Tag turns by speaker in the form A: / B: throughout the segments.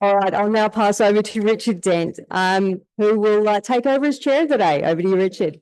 A: All right, I'll now pass over to Richard Dent, who will take over as chair today. Over to you, Richard.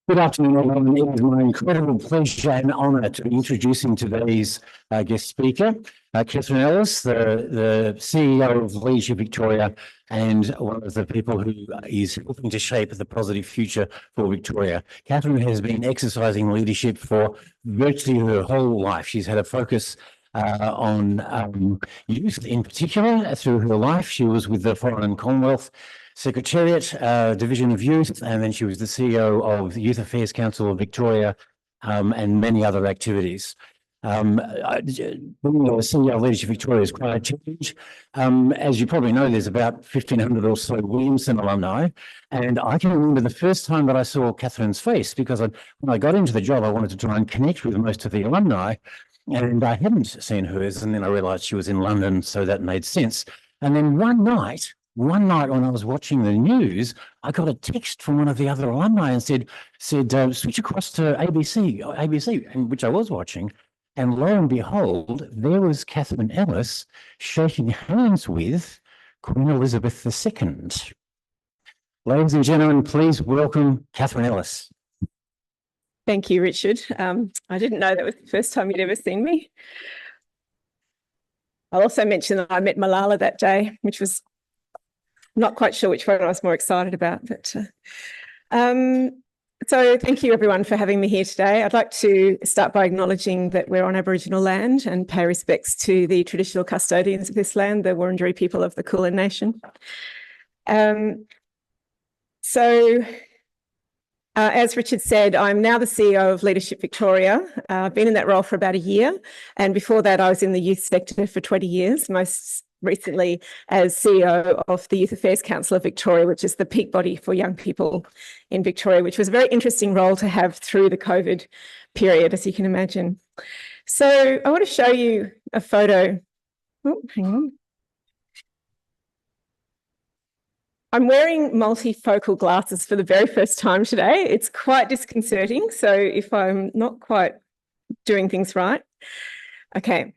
B: Good afternoon, everyone. It is my incredible pleasure and honour to be introducing today's guest speaker, Katherine Ellis, the CEO of Leadership Victoria and one of the people who is helping to shape the positive future for Victoria. Katherine has been exercising leadership for virtually her whole life. She's had a focus on youth in particular through her life. She was with the Foreign and Commonwealth Secretariat, Division of Youth, and then she was the CEO of the Youth Affairs Council of Victoria and many other activities. Being the CEO of Leadership Victoria is quite a challenge. As you probably know, there's about 1,500 or so Williamson alumni, and I can remember the first time that I saw Katherine's face, because when I got into the job, I wanted to try and connect with most of the alumni, and I hadn't seen hers, and then I realised she was in London, so that made sense. And then one night when I was watching the news, I got a text from one of the other alumni and said, switch across to ABC, and which I was watching. And lo and behold, there was Katherine Ellis shaking hands with Queen Elizabeth II. Ladies and gentlemen, please welcome Katherine Ellis.
C: Thank you, Richard. I didn't know that was the first time you'd ever seen me. I'll also mention that I met Malala that day, which was not quite sure which one I was more excited about. But so thank you, everyone, for having me here today. I'd like to start by acknowledging that we're on Aboriginal land and pay respects to the traditional custodians of this land, the Wurundjeri people of the Kulin Nation. As Richard said, I'm now the CEO of Leadership Victoria. I've been in that role for about a year. And before that, I was in the youth sector for 20 years, most recently as CEO of the Youth Affairs Council of Victoria, which is the peak body for young people in Victoria, which was a very interesting role to have through the COVID period, as you can imagine. So I want to show you a photo. Oh, hang on. I'm wearing multifocal glasses for the very first time today. It's quite disconcerting. So if I'm not quite doing things right. Okay.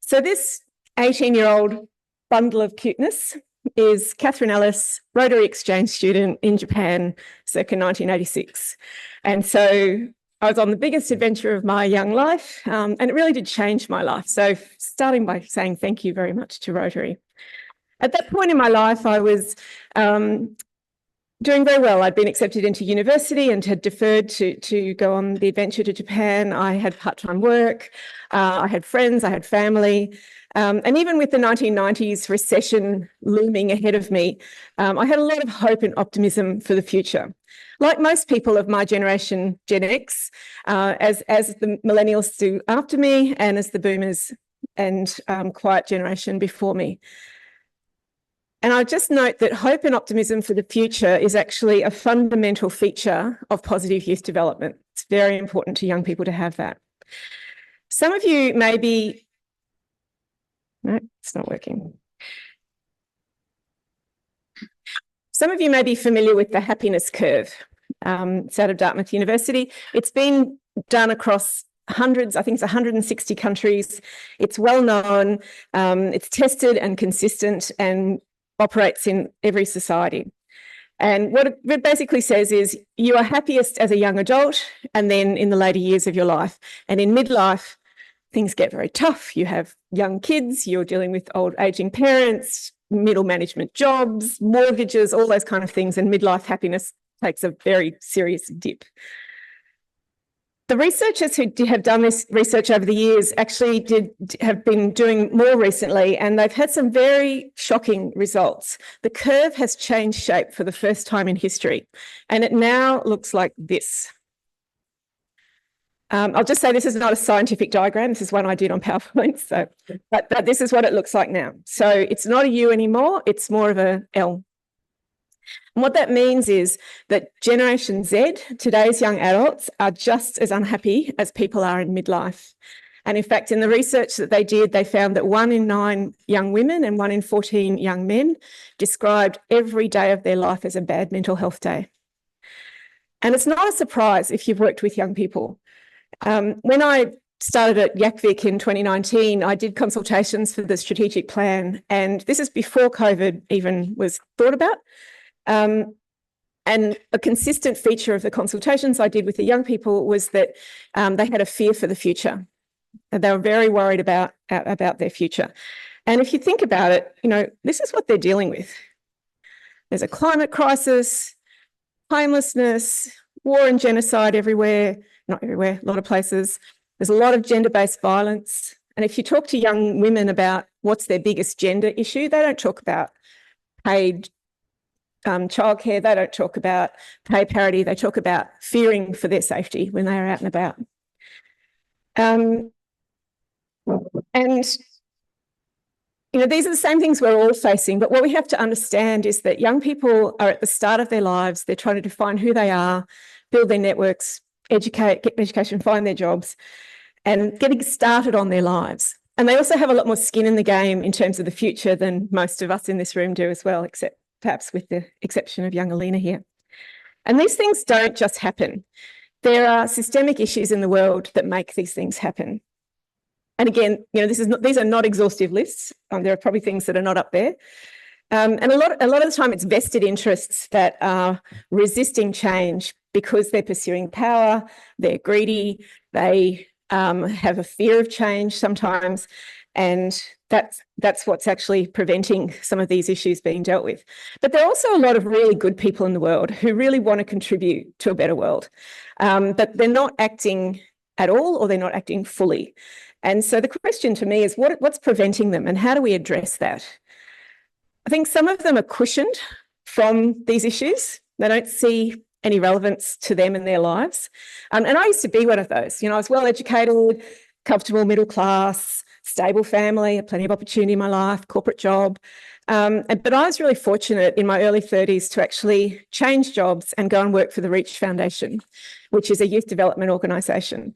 C: So this 18-year-old bundle of cuteness is Katherine Ellis, Rotary exchange student in Japan, circa 1986. And so I was on the biggest adventure of my young life, and it really did change my life. So starting by saying thank you very much to Rotary. At that point in my life, I was doing very well. I'd been accepted into university and had deferred to go on the adventure to Japan. I had part-time work, I had friends, I had family. And even with the 1990s recession looming ahead of me, I had a lot of hope and optimism for the future. Like most people of my generation, Gen X, as the millennials do after me, and as the boomers and quiet generation before me. And I just note that hope and optimism for the future is actually a fundamental feature of positive youth development. It's very important to young people to have that. Some of you may be... No, it's not working. Some of you may be familiar with the happiness curve. It's out of Dartmouth University. It's been done across hundreds, I think it's 160 countries. It's well known, it's tested and consistent and operates in every society. And what it basically says is you are happiest as a young adult and then in the later years of your life. And in midlife, things get very tough. You have young kids, you're dealing with old aging parents, middle management jobs, mortgages, all those kind of things. And midlife happiness takes a very serious dip. The researchers who have done this research over the years actually have been doing more recently, and they've had some very shocking results. The curve has changed shape for the first time in history, and it now looks like this. I'll just say this is not a scientific diagram. This is one I did on PowerPoint, but this is what it looks like now. So it's not a U anymore, it's more of a L. And what that means is that Generation Z, today's young adults, are just as unhappy as people are in midlife. And in fact, in the research that they did, they found that 1 in 9 young women and 1 in 14 young men described every day of their life as a bad mental health day. And it's not a surprise if you've worked with young people. When I started at Yakvik in 2019, I did consultations for the strategic plan, and this is before COVID even was thought about. And a consistent feature of the consultations I did with the young people was that they had a fear for the future. And they were very worried about their future. And if you think about it, this is what they're dealing with. There's a climate crisis, homelessness, war and genocide everywhere, not everywhere, a lot of places. There's a lot of gender-based violence. And if you talk to young women about what's their biggest gender issue, they don't talk about paid childcare, they don't talk about pay parity, they talk about fearing for their safety when they are out and about. And these are the same things we're all facing, but what we have to understand is that young people are at the start of their lives. They're trying to define who they are, build their networks, get education, find their jobs, and getting started on their lives. And they also have a lot more skin in the game in terms of the future than most of us in this room do as well, except perhaps with the exception of young Alina here. And these things don't just happen. There are systemic issues in the world that make these things happen. And again, these are not exhaustive lists. There are probably things that are not up there. And a lot of the time it's vested interests that are resisting change because they're pursuing power, they're greedy, they have a fear of change sometimes, and that's what's actually preventing some of these issues being dealt with. But there are also a lot of really good people in the world who really want to contribute to a better world, but they're not acting at all, or they're not acting fully. And so the question to me is what's preventing them, and how do we address that? I think some of them are cushioned from these issues. They don't see any relevance to them in their lives. And I used to be one of those. I was well educated, comfortable middle class, stable family, had plenty of opportunity in my life, corporate job. But I was really fortunate in my early 30s to actually change jobs and go and work for the Reach Foundation, which is a youth development organisation.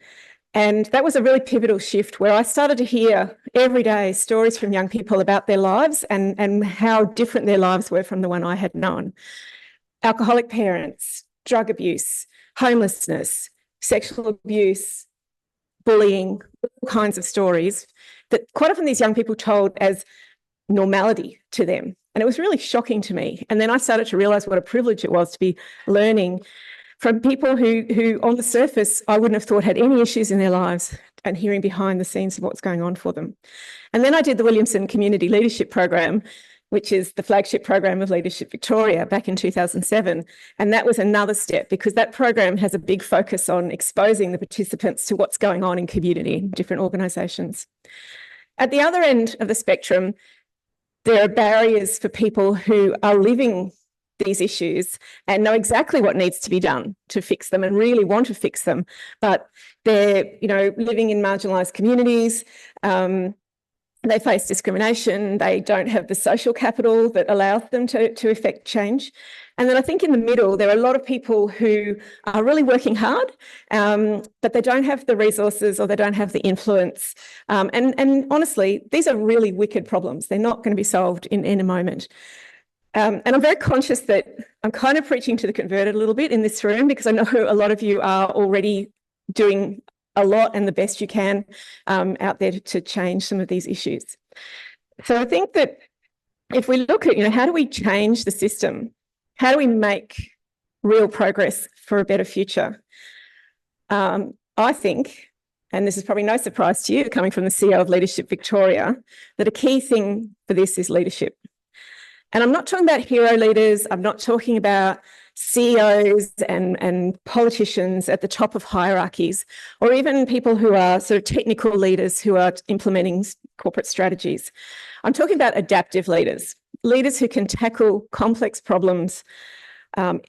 C: And that was a really pivotal shift where I started to hear every day stories from young people about their lives and how different their lives were from the one I had known. Alcoholic parents, drug abuse, homelessness, sexual abuse, bullying, all kinds of stories that quite often these young people told as normality to them. And it was really shocking to me. And then I started to realise what a privilege it was to be learning from people who on the surface I wouldn't have thought had any issues in their lives, and hearing behind the scenes of what's going on for them. And then I did the Williamson Community Leadership Program, which is the flagship program of Leadership Victoria, back in 2007. And that was another step, because that program has a big focus on exposing the participants to what's going on in community, in different organisations. At the other end of the spectrum, there are barriers for people who are living these issues and know exactly what needs to be done to fix them and really want to fix them, but they're living in marginalised communities. They face discrimination. They don't have the social capital that allows them to effect change. And then I think in the middle, there are a lot of people who are really working hard, but they don't have the resources or they don't have the influence. And honestly, these are really wicked problems. They're not going to be solved in a moment. And I'm very conscious that I'm kind of preaching to the converted a little bit in this room, because I know a lot of you are already doing a lot and the best you can out there to change some of these issues. So I think that if we look at, how do we change the system? How do we make real progress for a better future? I think, and this is probably no surprise to you coming from the CEO of Leadership Victoria, that a key thing for this is leadership. And I'm not talking about hero leaders. I'm not talking about CEOs and politicians at the top of hierarchies, or even people who are sort of technical leaders who are implementing corporate strategies. I'm talking about adaptive leaders, leaders who can tackle complex problems, think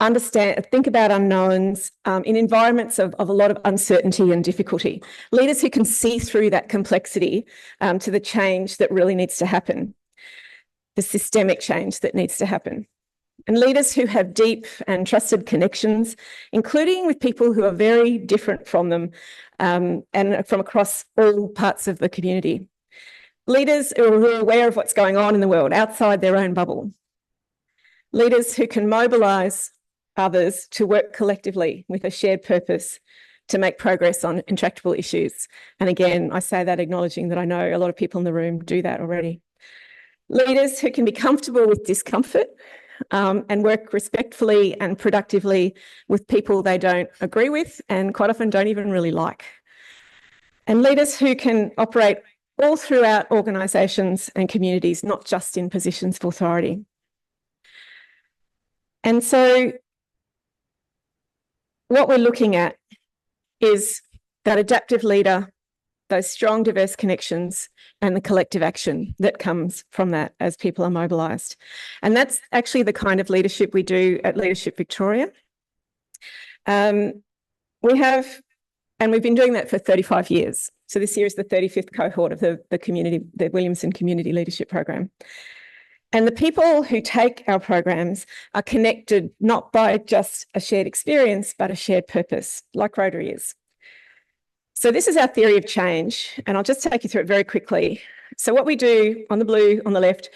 C: about unknowns in environments of a lot of uncertainty and difficulty, leaders who can see through that complexity to the change that really needs to happen, the systemic change that needs to happen. And leaders who have deep and trusted connections, including with people who are very different from them and from across all parts of the community. Leaders who are aware of what's going on in the world outside their own bubble. Leaders who can mobilise others to work collectively with a shared purpose to make progress on intractable issues. And again, I say that acknowledging that I know a lot of people in the room do that already. Leaders who can be comfortable with discomfort and work respectfully and productively with people they don't agree with and quite often don't even really like. And leaders who can operate all throughout organisations and communities, not just in positions of authority. And so what we're looking at is that adaptive leader, those strong, diverse connections, and the collective action that comes from that as people are mobilised. And that's actually the kind of leadership we do at Leadership Victoria. We've been doing that for 35 years. So this year is the 35th cohort of the Williamson Community Leadership Program. And the people who take our programs are connected not by just a shared experience, but a shared purpose, like Rotary is. So this is our theory of change, and I'll just take you through it very quickly. So what we do on the blue on the left,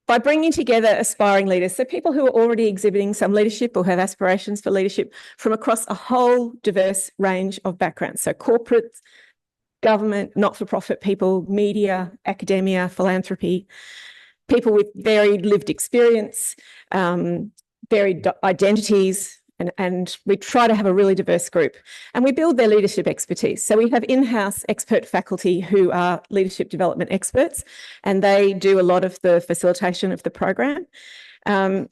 C: by bringing together aspiring leaders, so people who are already exhibiting some leadership or have aspirations for leadership from across a whole diverse range of backgrounds, so corporate, government, not-for-profit people, media, academia, philanthropy, people with varied lived experience, varied identities, and we try to have a really diverse group. And we build their leadership expertise. So we have in-house expert faculty who are leadership development experts, and they do a lot of the facilitation of the program. But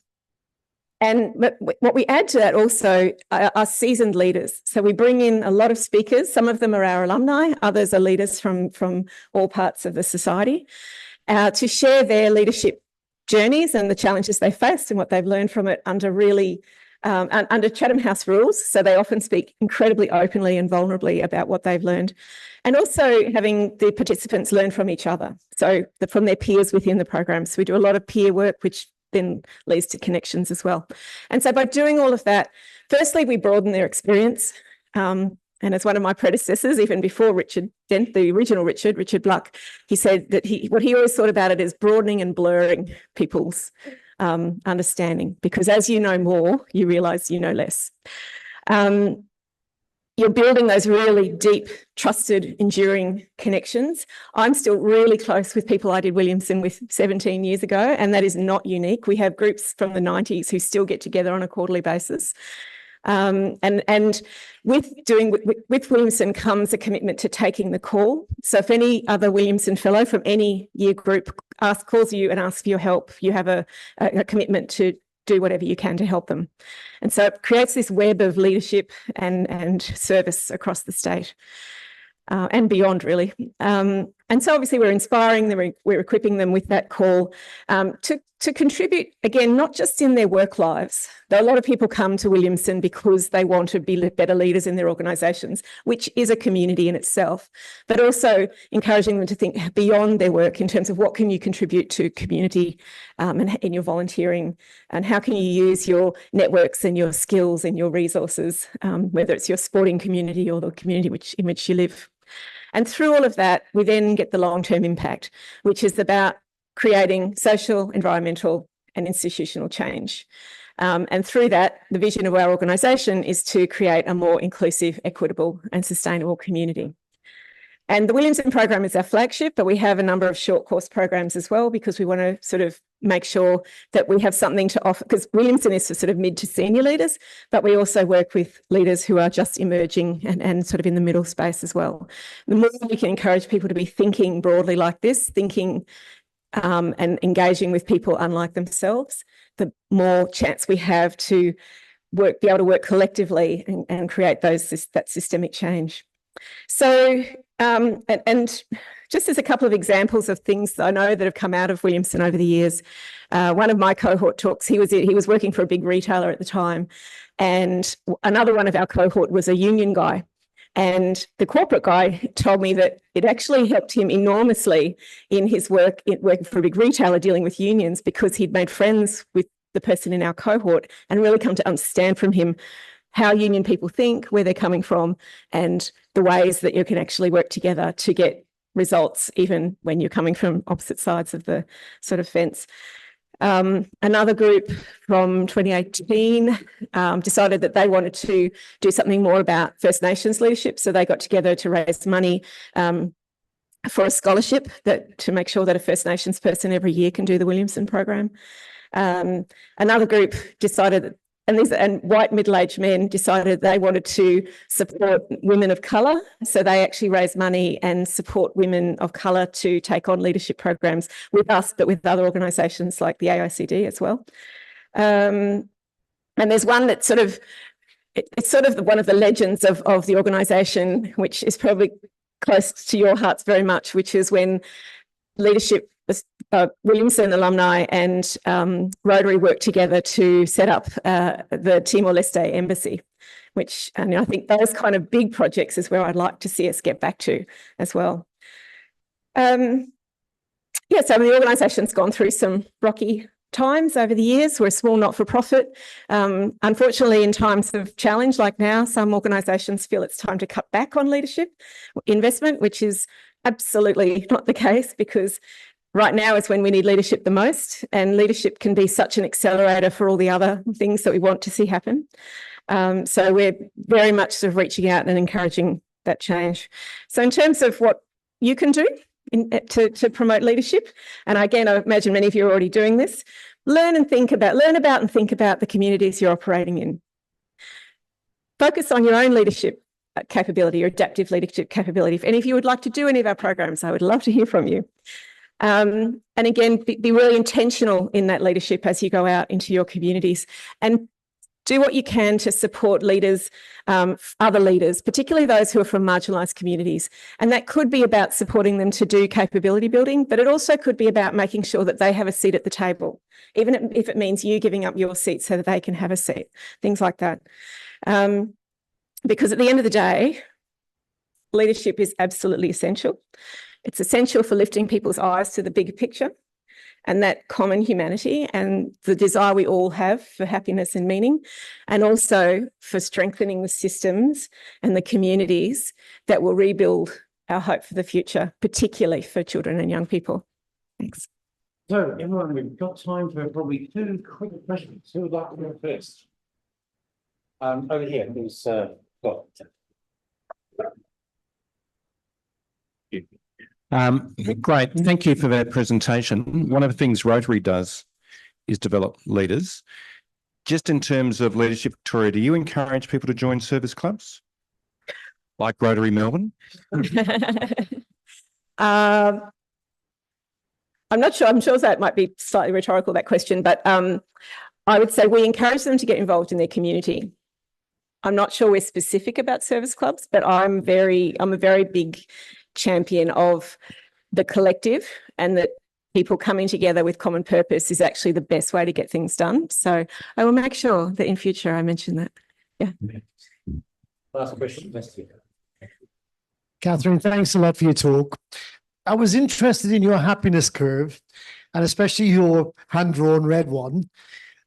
C: what we add to that also are seasoned leaders. So we bring in a lot of speakers. Some of them are our alumni, others are leaders from all parts of the society, to share their leadership journeys and the challenges they faced and what they've learned from it under under Chatham House rules. So they often speak incredibly openly and vulnerably about what they've learned, and also having the participants learn from each other. So from their peers within the program. So we do a lot of peer work, which then leads to connections as well. And so by doing all of that, firstly, we broaden their experience. And as one of my predecessors, even before Richard Dent, the original Richard Bluck, he said that what he always thought about it is broadening and blurring people's understanding, because as you know more, you realise you know less. You're building those really deep, trusted, enduring connections. I'm still really close with people I did Williamson with 17 years ago, and that is not unique. We have groups from the 90s who still get together on a quarterly basis. And with Williamson comes a commitment to taking the call. So if any other Williamson fellow from any year group calls you and asks for your help, you have a commitment to do whatever you can to help them. And so it creates this web of leadership and service across the state and beyond, really. And so obviously we're inspiring them, we're equipping them with that call to contribute, again, not just in their work lives. Though a lot of people come to Williamson because they want to be better leaders in their organisations, which is a community in itself, but also encouraging them to think beyond their work in terms of what can you contribute to community and in your volunteering, and how can you use your networks and your skills and your resources, whether it's your sporting community or the community in which you live. And through all of that, we then get the long-term impact, which is about creating social, environmental and institutional change. And through that, the vision of our organisation is to create a more inclusive, equitable and sustainable community. And the Williamson program is our flagship, but we have a number of short course programs as well, because we want to sort of make sure that we have something to offer, because Williamson is for sort of mid to senior leaders, but we also work with leaders who are just emerging and sort of in the middle space as well. The more we can encourage people to be thinking broadly like this, thinking and engaging with people unlike themselves, the more chance we have to be able to work collectively and create that systemic change. So, and just as a couple of examples of things that I know that have come out of Williamson over the years, one of my cohort talks, he was working for a big retailer at the time, and another one of our cohort was a union guy. And the corporate guy told me that it actually helped him enormously in his work, working for a big retailer dealing with unions, because he'd made friends with the person in our cohort and really come to understand from him how union people think, where they're coming from, and the ways that you can actually work together to get results, even when you're coming from opposite sides of the sort of fence. Another group from 2018 decided that they wanted to do something more about First Nations leadership. So they got together to raise money for a scholarship to make sure that a First Nations person every year can do the Williamson program. Another group decided that, and white middle-aged men decided they wanted to support women of colour. So they actually raised money and support women of colour to take on leadership programs with us, but with other organisations like the AICD as well. And there's one that it's sort of one of the legends of the organisation, which is probably close to your hearts very much, which is when leadership, Williamson alumni and Rotary worked together to set up the Timor-Leste embassy, which, and I think those kind of big projects is where I'd like to see us get back to as well. So the organisation's gone through some rocky times over the years. We're a small not-for-profit. Unfortunately, in times of challenge like now, some organisations feel it's time to cut back on leadership investment, which is absolutely not the case, because right now is when we need leadership the most, and leadership can be such an accelerator for all the other things that we want to see happen. So we're very much sort of reaching out and encouraging that change. So in terms of what you can do to promote leadership, and again, I imagine many of you are already doing this, learn about and think about the communities you're operating in. Focus on your own leadership capability, your adaptive leadership capability. And if you would like to do any of our programs, I would love to hear from you. And again, be really intentional in that leadership as you go out into your communities, and do what you can to support leaders, other leaders, particularly those who are from marginalised communities. And that could be about supporting them to do capability building, but it also could be about making sure that they have a seat at the table, even if it means you giving up your seat so that they can have a seat, things like that. Because at the end of the day, leadership is absolutely essential. It's essential for lifting people's eyes to the bigger picture and that common humanity and the desire we all have for happiness and meaning, and also for strengthening the systems and the communities that will rebuild our hope for the future, particularly for children and young people. Thanks.
B: So everyone, we've got time for probably 2 quick questions. Who would like to go first? Over here, who's got?
D: Great, thank you for that presentation. One of the things Rotary does is develop leaders. Just in terms of Leadership Victoria, do you encourage people to join service clubs like Rotary Melbourne?
C: I'm not sure. I'm sure that might be slightly rhetorical, that question, but I would say we encourage them to get involved in their community. I'm not sure we're specific about service clubs, but I'm a very big champion of the collective, and that people coming together with common purpose is actually the best way to get things done. So I will make sure that in future I mention that. Yeah.
B: Last question.
E: Katherine, thanks a lot for your talk. I was interested in your happiness curve, and especially your hand-drawn red one.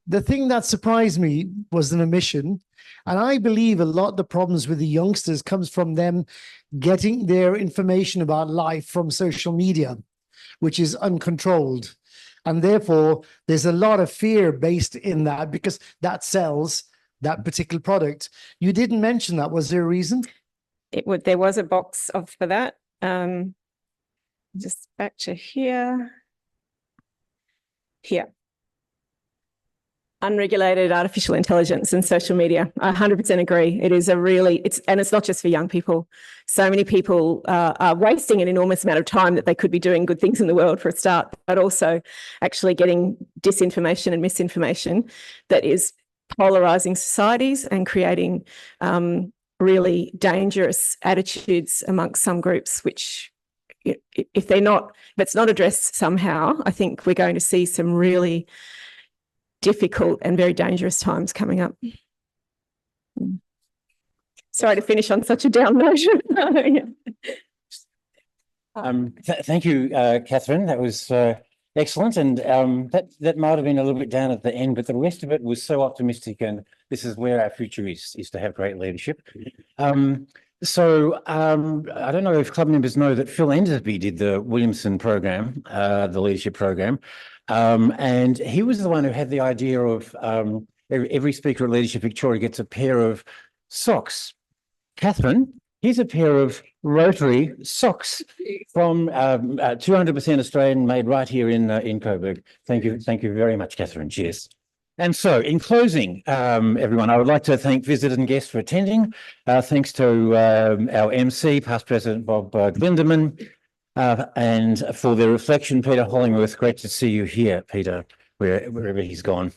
E: The thing that surprised me was an omission. And I believe a lot of the problems with the youngsters comes from them getting their information about life from social media, which is uncontrolled. And therefore, there's a lot of fear based in that, because that sells that particular product. You didn't mention that. Was there a reason?
C: There was a box for that. Just back to here. Here. Unregulated artificial intelligence and social media. I 100% agree. It is and it's not just for young people. So many people are wasting an enormous amount of time that they could be doing good things in the world for a start, but also actually getting disinformation and misinformation that is polarizing societies and creating really dangerous attitudes amongst some groups, which if it's not addressed somehow, I think we're going to see some really difficult and very dangerous times coming up. Sorry to finish on such a down note.
B: Thank you, Katherine. That was excellent, and that might have been a little bit down at the end, but the rest of it was so optimistic, and this is where our future is to have great leadership. I don't know if club members know that Phil Enderby did the Williamson program, the leadership program. And he was the one who had the idea of every speaker at Leadership Victoria gets a pair of socks. Catherine, here's a pair of Rotary socks from 200% Australian, made right here in Coburg. Thank you very much, Catherine. Cheers. And so, in closing, everyone, I would like to thank visitors and guests for attending. Thanks to our MC, past President Bob Glinderman, and for their reflection, Peter Hollingworth. Great to see you here, Peter, wherever he's gone.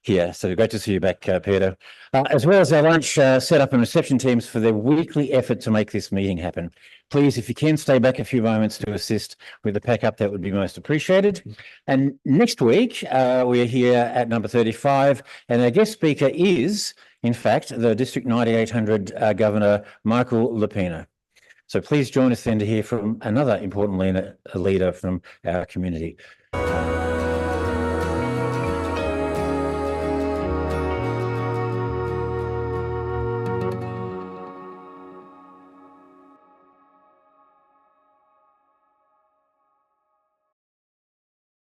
B: Here, so great to see you back, Peter. As well as our lunch setup and reception teams for their weekly effort to make this meeting happen. Please, if you can, stay back a few moments to assist with the pack up, that would be most appreciated. And next week, we're here at number 35, and our guest speaker is, in fact, the District 9800 Governor, Michael Lapina. So please join us then to hear from another important leader from our community.